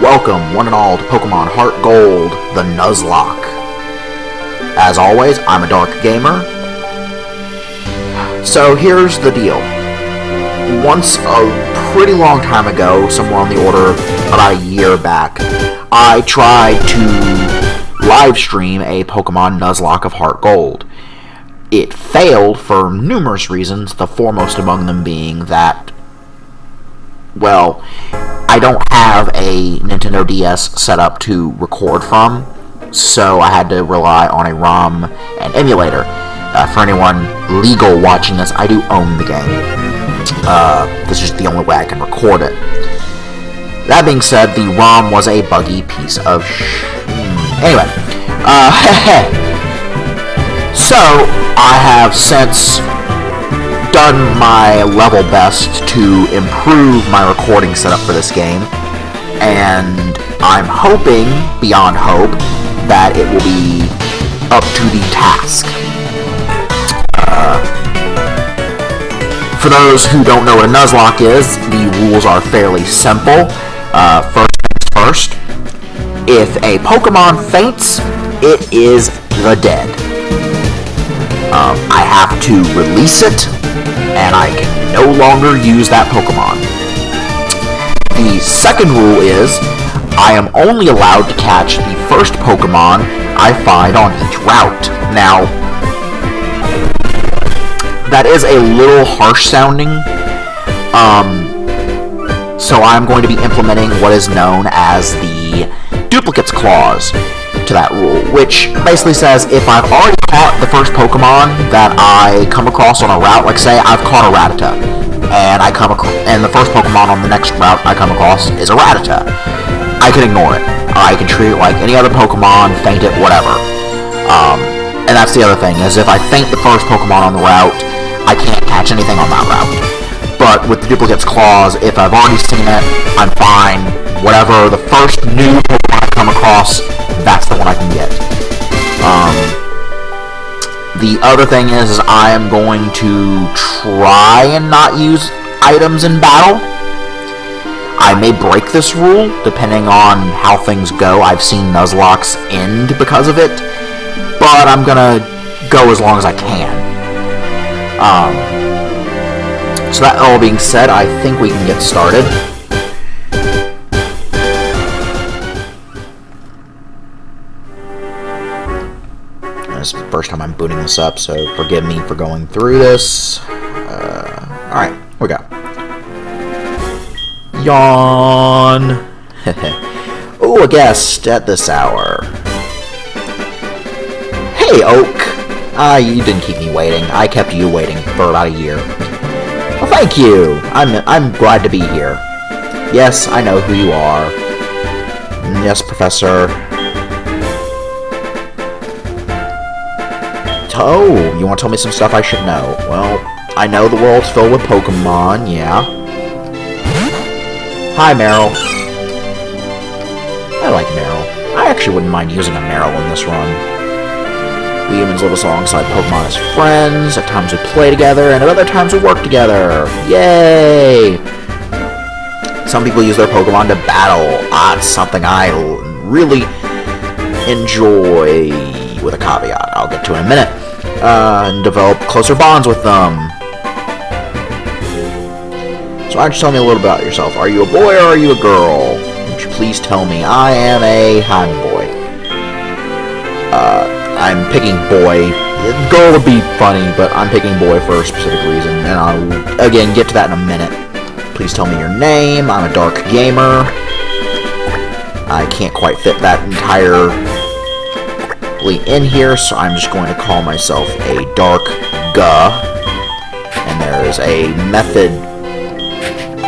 Welcome, one and all, to Pokémon HeartGold, the Nuzlocke. As always, I'm a dark gamer. So here's the deal. Once a pretty long time ago, somewhere on the order of about a year back, I tried to live stream a Pokémon Nuzlocke of HeartGold. It failed for numerous reasons, the foremost among them being that, well, I don't have a Nintendo DS set up to record from, so I had to rely on a ROM and emulator. For anyone legal watching this, I do own the game. This is the only way I can record it. That being said, the ROM was a buggy piece of Anyway, so I have since done my level best to improve my recording setup for this game, and I'm hoping, beyond hope, that it will be up to the task. For those who don't know what a Nuzlocke is, the rules are fairly simple. First things first, if a Pokemon faints, it is the dead. I have to release it, and I can no longer use that Pokemon. The second rule is, I am only allowed to catch the first Pokemon I find on each route. Now, that is a little harsh sounding, so I'm going to be implementing what is known as the Duplicates Clause to that rule, which basically says if I've already caught the first Pokemon that I come across on a route, like say I've caught a Rattata, and the first Pokemon on the next route I come across is a Rattata, I can ignore it. I can treat it like any other Pokemon, faint it, whatever. And that's the other thing, is if I faint the first Pokemon on the route, I can't catch anything on that route. But with the Duplicates Clause, if I've already seen it, I'm fine. Whatever the first new Pokemon I come across, that's the one I can get. The other thing is I am going to try and not use items in battle. I may break this rule, depending on how things go. I've seen Nuzlockes end because of it, but I'm gonna go as long as I can. So that all being said, I think we can get started. This is the first time I'm booting this up, so forgive me for going through this. Alright, here we go. Yawn! Oh, a guest at this hour. Hey, Oak! You didn't keep me waiting. I kept you waiting for about a year. Well, thank you! I'm glad to be here. Yes, I know who you are. Yes, Professor. Oh, you want to tell me some stuff I should know? Well, I know the world's filled with Pokemon, yeah. Hi, Meryl. I like Meryl. I actually wouldn't mind using a Meryl in this run. We humans live alongside Pokemon as friends. At times we play together, and at other times we work together. Yay! Some people use their Pokemon to battle. It's something I really enjoy, with a caveat I'll get to in a minute. And develop closer bonds with them. So why don't you tell me a little about yourself? Are you a boy or are you a girl? Would you please tell me? I am a boy. I'm picking boy. Girl would be funny, but I'm picking boy for a specific reason, and I'll, again, get to that in a minute. Please tell me your name. I'm a dark gamer. I can't quite fit that entirely in here, so I'm just going to call myself a dark G. And there's a method.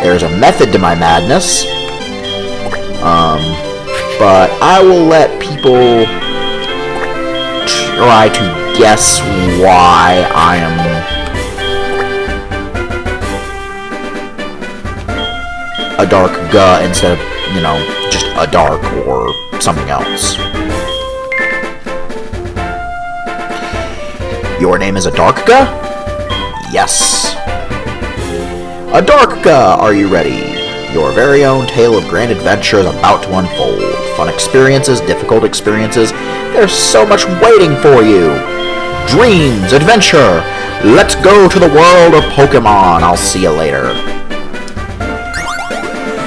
There's a method to my madness. But I will let people try to guess why I am a dark G instead of, just a dark or something else. Your name is a dark G? Yes. A dark G, are you ready? Your very own tale of grand adventure is about to unfold. Fun experiences, difficult experiences, there's so much waiting for you. Dreams, adventure, let's go to the world of Pokemon. I'll see you later.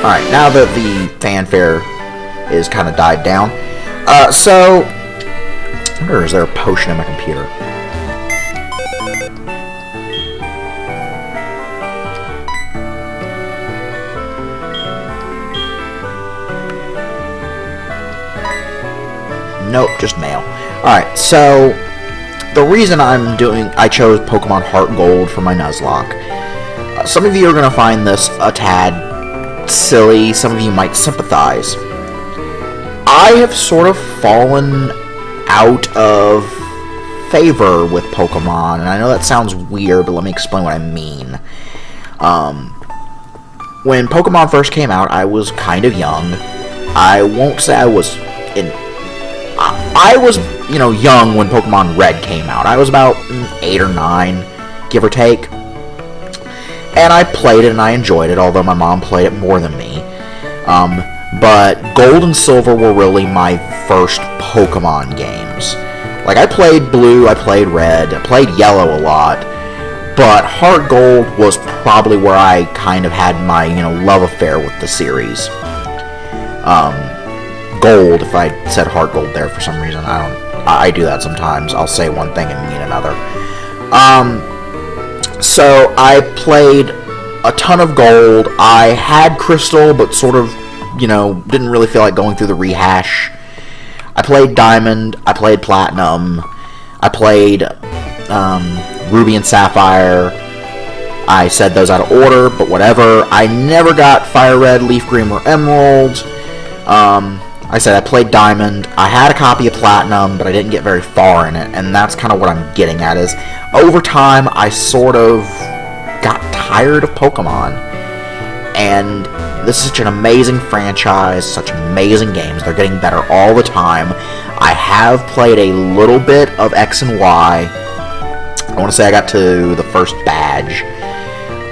Alright, now that the fanfare is kind of died down, so, I wonder, is there a potion in my computer? Nope, just mail. Alright, so the reason I chose Pokemon HeartGold for my Nuzlocke. Some of you are going to find this a tad silly, some of you might sympathize. I have sort of fallen out of favor with Pokemon, and I know that sounds weird, but let me explain what I mean. When Pokemon first came out, I was kind of young. I won't say I was you know, young when Pokemon Red came out. I was about 8 or 9, give or take. And I played it and I enjoyed it, although my mom played it more than me. But Gold and Silver were really my first Pokemon games. Like, I played Blue, I played Red, I played Yellow a lot. But HeartGold was probably where I kind of had my, you know, love affair with the series. Gold, if I said HeartGold there for some reason, I do that sometimes. I'll say one thing and mean another. So I played a ton of Gold. I had Crystal, but sort of, you know, didn't really feel like going through the rehash. I played Diamond. I played Platinum. I played Ruby and Sapphire. I said those out of order, but whatever. I never got Fire Red, Leaf Green, or Emerald. I said I played Diamond. I had a copy of Platinum, but I didn't get very far in it, and that's kind of what I'm getting at, is over time, I sort of got tired of Pokemon. And this is such an amazing franchise, such amazing games. They're getting better all the time. I have played a little bit of X and Y. I want to say I got to the first badge,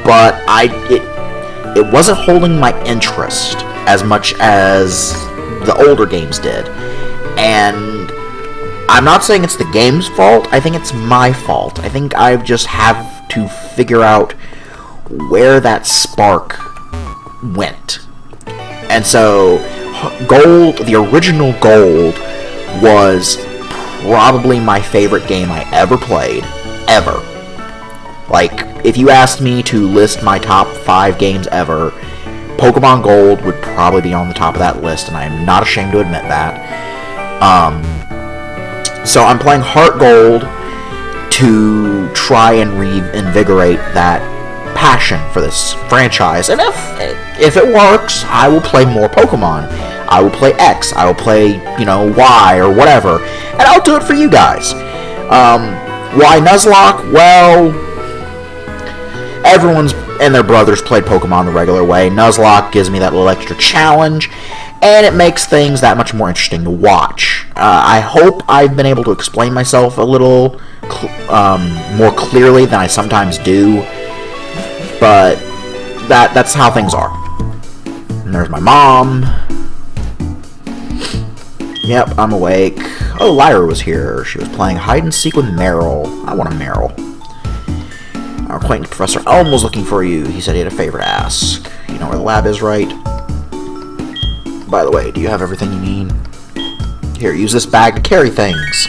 but it wasn't holding my interest as much as the older games did. And I'm not saying it's the game's fault, I think it's my fault. I think I just have to figure out where that spark went. And so Gold, the original Gold, was probably my favorite game I ever played, ever. Like, if you asked me to list my top 5 games ever, Pokemon Gold would probably be on the top of that list, and I am not ashamed to admit that. So I'm playing HeartGold to try and reinvigorate that passion for this franchise, and if it works, I will play more Pokemon. I will play X, I will play, you know, Y, or whatever, and I'll do it for you guys. Why Nuzlocke? Well, everyone's and their brothers played Pokemon the regular way. Nuzlocke gives me that little extra challenge, and it makes things that much more interesting to watch. I hope I've been able to explain myself a little more clearly than I sometimes do, but that's how things are. And there's my mom. Yep, I'm awake. Oh, Lyra was here. She was playing hide and seek with Meryl. I want a Meryl. Our acquaintance Professor Elm was looking for you. He said he had a favor to ask. You know where the lab is, right? By the way, do you have everything you need? Here, use this bag to carry things.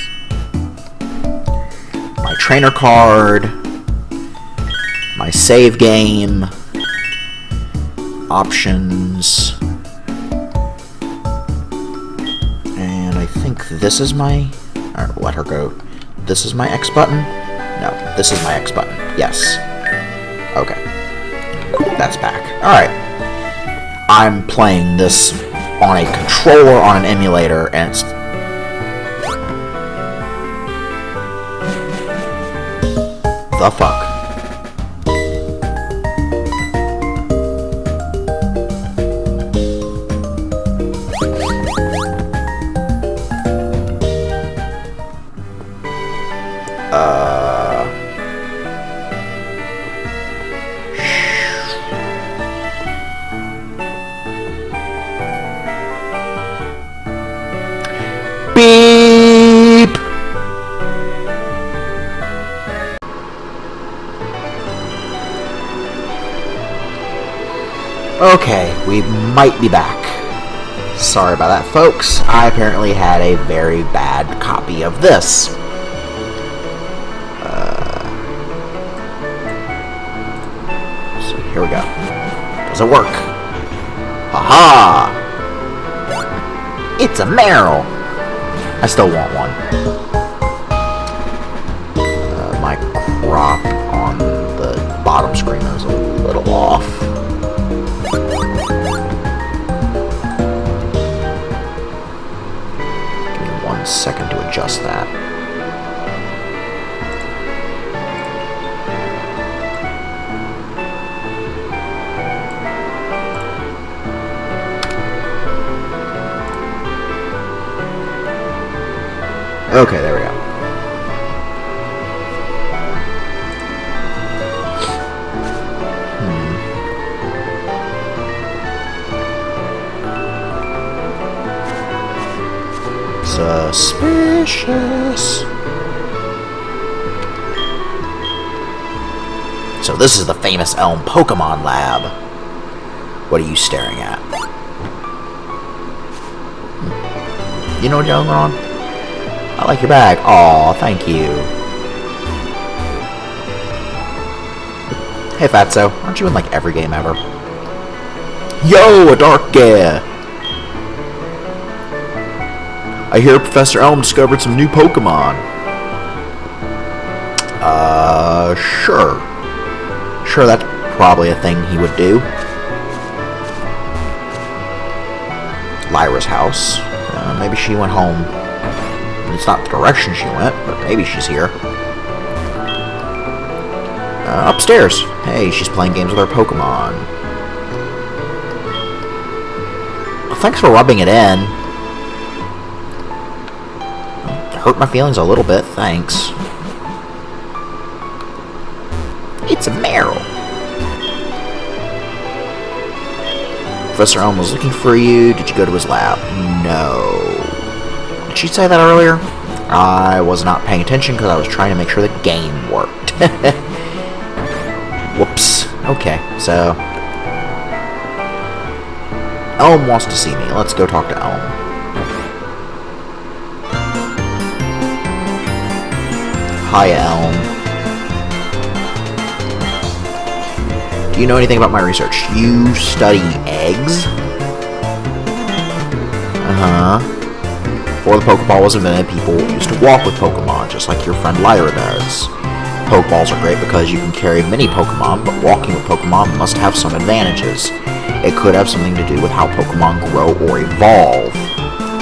My trainer card. My save game. Options. And I think this is my... Alright, let her go. This is my X button? No, this is my X button. Yes. Okay. That's back. Alright. I'm playing this on a controller on an emulator, and it's... The fuck? Okay, we might be back. Sorry about that, folks. I apparently had a very bad copy of this. So here we go. Does it work? Haha! It's a Meryl! I still want one. My crop on the bottom screen is a little off. Second to adjust that. Okay, there we go. Suspicious. So this is the famous Elm Pokemon Lab. What are you staring at? You know what's going on? I like your bag. Aw, thank you. Hey Fatso, aren't you in like every game ever? Yo, a dark gear! I hear Professor Elm discovered some new Pokemon. Sure. Sure, that's probably a thing he would do. Lyra's house. Maybe she went home. It's not the direction she went, but maybe she's here. Upstairs. Hey, she's playing games with her Pokemon. Well, thanks for rubbing it in. Hurt my feelings a little bit, thanks. It's a Meryl. Professor Elm was looking for you. Did you go to his lab? No. Did she say that earlier? I was not paying attention because I was trying to make sure the game worked. Whoops. Okay, so Elm wants to see me. Let's go talk to Elm. Hiya, Elm. Do you know anything about my research? You study eggs? Uh-huh. Before the Pokeball was invented, people used to walk with Pokemon, just like your friend Lyra does. Pokeballs are great because you can carry many Pokemon, but walking with Pokemon must have some advantages. It could have something to do with how Pokemon grow or evolve.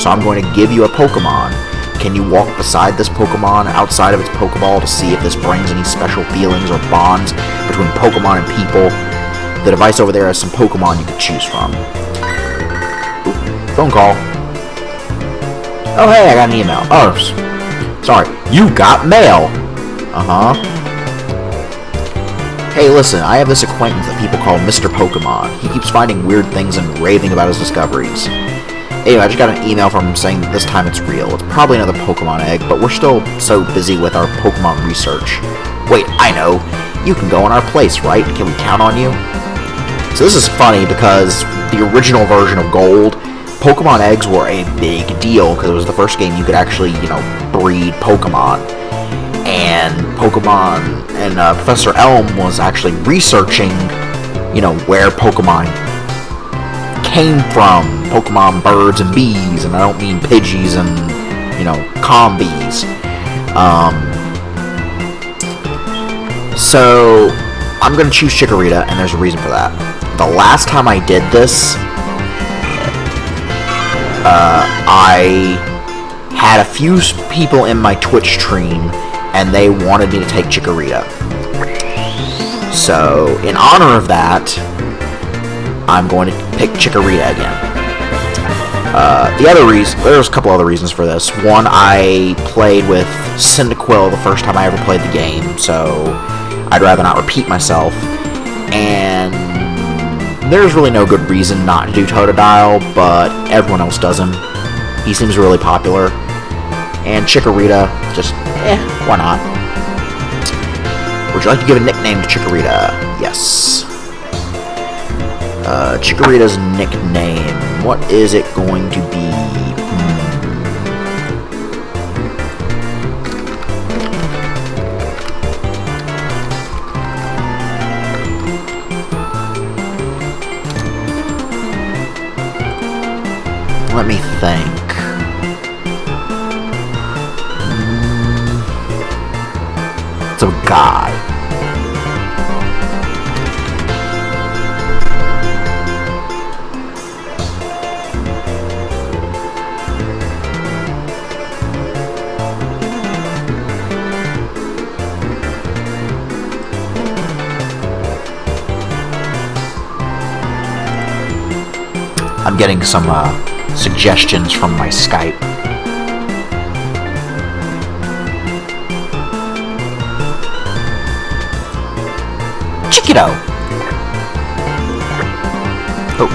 So I'm going to give you a Pokemon. Can you walk beside this Pokemon outside of its Pokeball to see if this brings any special feelings or bonds between Pokemon and people? The device over there has some Pokemon you could choose from. Ooh, phone call. Oh hey, I got an email. Oh, sorry. You got mail! Uh-huh. Hey, listen, I have this acquaintance that people call Mr. Pokemon. He keeps finding weird things and raving about his discoveries. Anyway, I just got an email from him saying that this time it's real. It's probably another Pokemon egg, but we're still so busy with our Pokemon research. Wait, I know. You can go in our place, right? Can we count on you? So this is funny because the original version of Gold, Pokemon eggs were a big deal because it was the first game you could actually, breed Pokemon. And Pokemon and Professor Elm was actually researching, where Pokemon came from. Pokemon birds and bees, and I don't mean Pidgeys and, combies. So, I'm going to choose Chikorita, and there's a reason for that. The last time I did this, I had a few people in my Twitch stream, and they wanted me to take Chikorita. So, in honor of that, I'm going to pick Chikorita again. There's a couple other reasons for this. One, I played with Cyndaquil the first time I ever played the game, so I'd rather not repeat myself. And there's really no good reason not to do Totodile, but everyone else does him. He seems really popular. And Chikorita, just, why not? Would you like to give a nickname to Chikorita? Yes. Chikorita's nickname. What is it going to be? Let me think. It's a guy. I'm getting some suggestions from my Skype. Chiquito! Oh.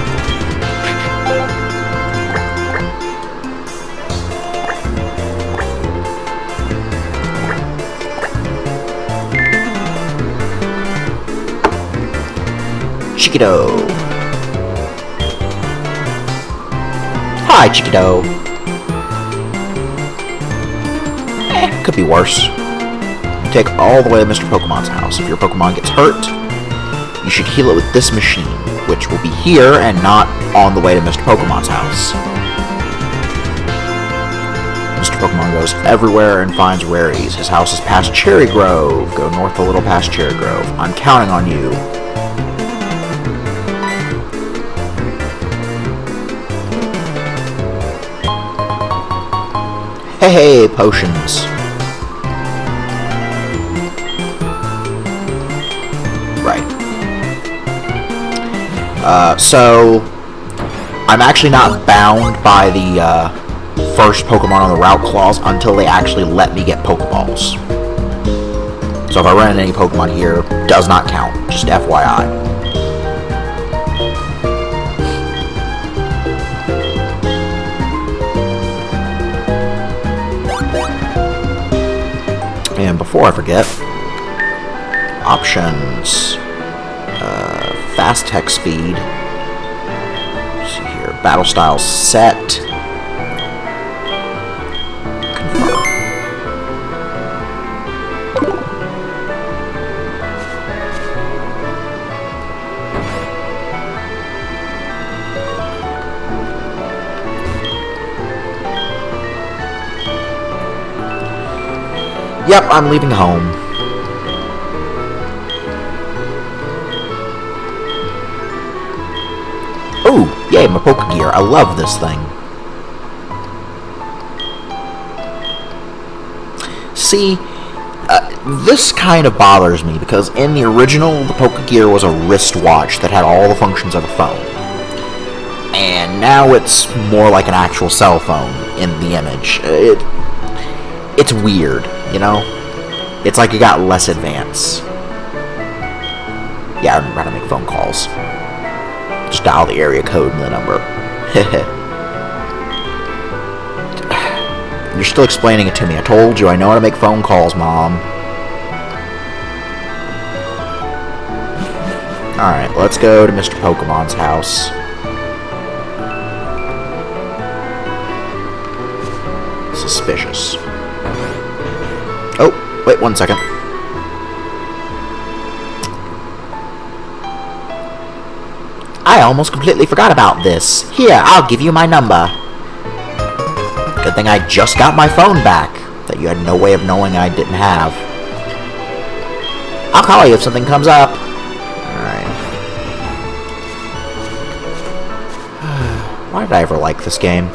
Chiquito! Hi, Chiquito. Could be worse. You take all the way to Mr. Pokemon's house. If your Pokemon gets hurt, you should heal it with this machine, which will be here and not on the way to Mr. Pokemon's house. Mr. Pokemon goes everywhere and finds rarities. His house is past Cherry Grove. Go north a little past Cherry Grove. I'm counting on you. Hey, potions. Right. So I'm actually not bound by the first Pokemon on the route clause until they actually let me get Pokeballs. So if I run into any Pokemon here, does not count. Just FYI. And before I forget, options, fast tech speed, let's see here, battle style set, confirm. Yep, I'm leaving home. Ooh, yay, my Pokegear. I love this thing. See, this kind of bothers me because in the original, the Pokegear was a wristwatch that had all the functions of a phone. And now it's more like an actual cell phone in the image. It's weird. You know? It's like it got less advanced. Yeah, I remember how to make phone calls. Just dial the area code and the number. You're still explaining it to me. I told you, I know how to make phone calls, Mom. Alright, let's go to Mr. Pokemon's house. Suspicious. Oh, wait 1 second. I almost completely forgot about this. Here, I'll give you my number. Good thing I just got my phone back that you had no way of knowing I didn't have. I'll call you if something comes up. Alright. Why did I ever like this game?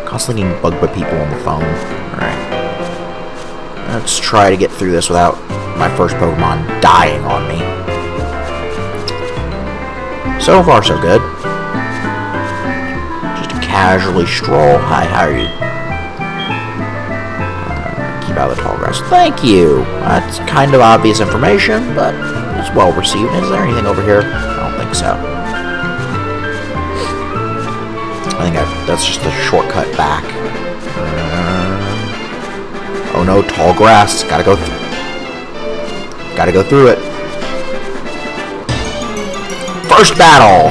Constantly getting bugged by people on the phone. Alright. Let's try to get through this without my first Pokemon dying on me. So far, so good. Just a casually stroll. Hi, how are you? Keep out of the tall grass. Thank you. That's kind of obvious information, but it's well received. Is there anything over here? I don't think so. I think that's just a shortcut back. Oh no, tall grass. Gotta go through it. First battle!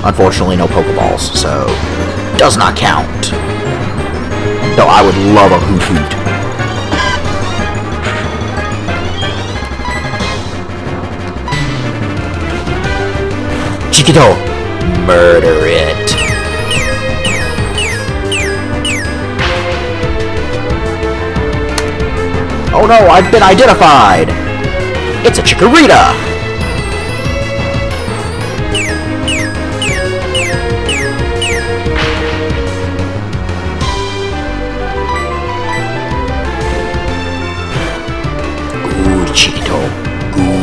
Unfortunately, no Pokeballs, so does not count. Though I would love a Hoot Hoot. Chiquito, murder it. Oh no, I've been identified! It's a Chikorita! Good, Chiquito. Good.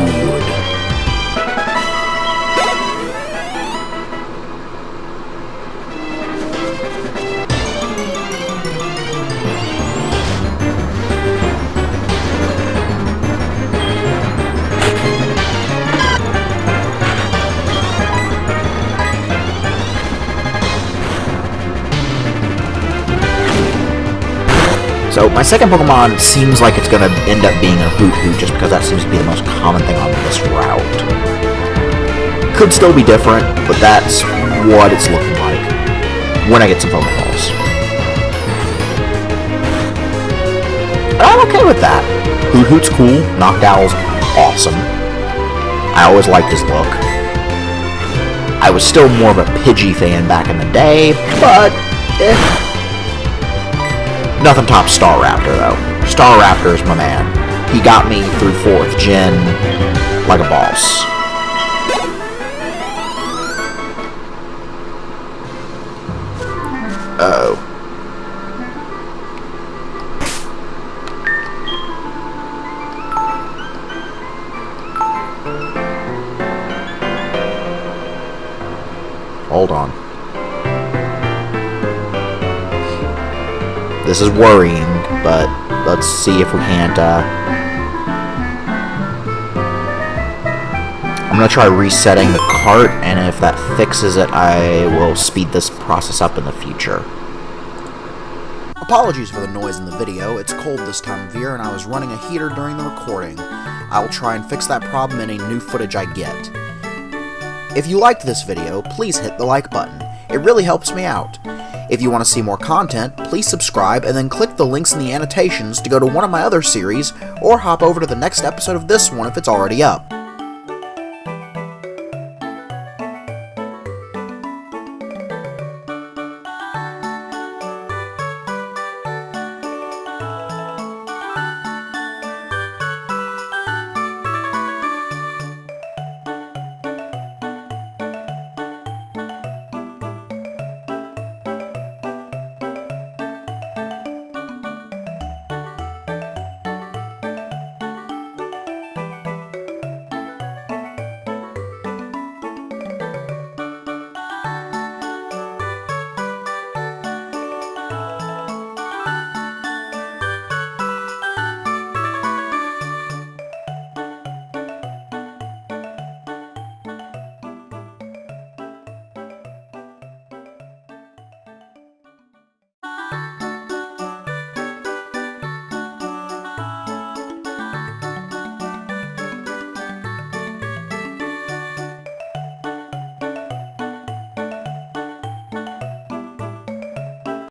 So, my second Pokemon seems like it's going to end up being a Hoot Hoot, just because that seems to be the most common thing on this route. Could still be different, but that's what it's looking like when I get some Pokeballs. And I'm okay with that. Hoot Hoot's cool, Noctowl's awesome. I always liked his look. I was still more of a Pidgey fan back in the day, but nothing tops Staraptor, though. Staraptor is my man. He got me through 4th Gen like a boss. Uh-oh. Hold on. This is worrying, but let's see if we can't, I'm gonna try resetting the cart, and if that fixes it, I will speed this process up in the future. Apologies for the noise in the video. It's cold this time of year, and I was running a heater during the recording. I will try and fix that problem in any new footage I get. If you liked this video, please hit the like button. It really helps me out. If you want to see more content, please subscribe and then click the links in the annotations to go to one of my other series, or hop over to the next episode of this one if it's already up.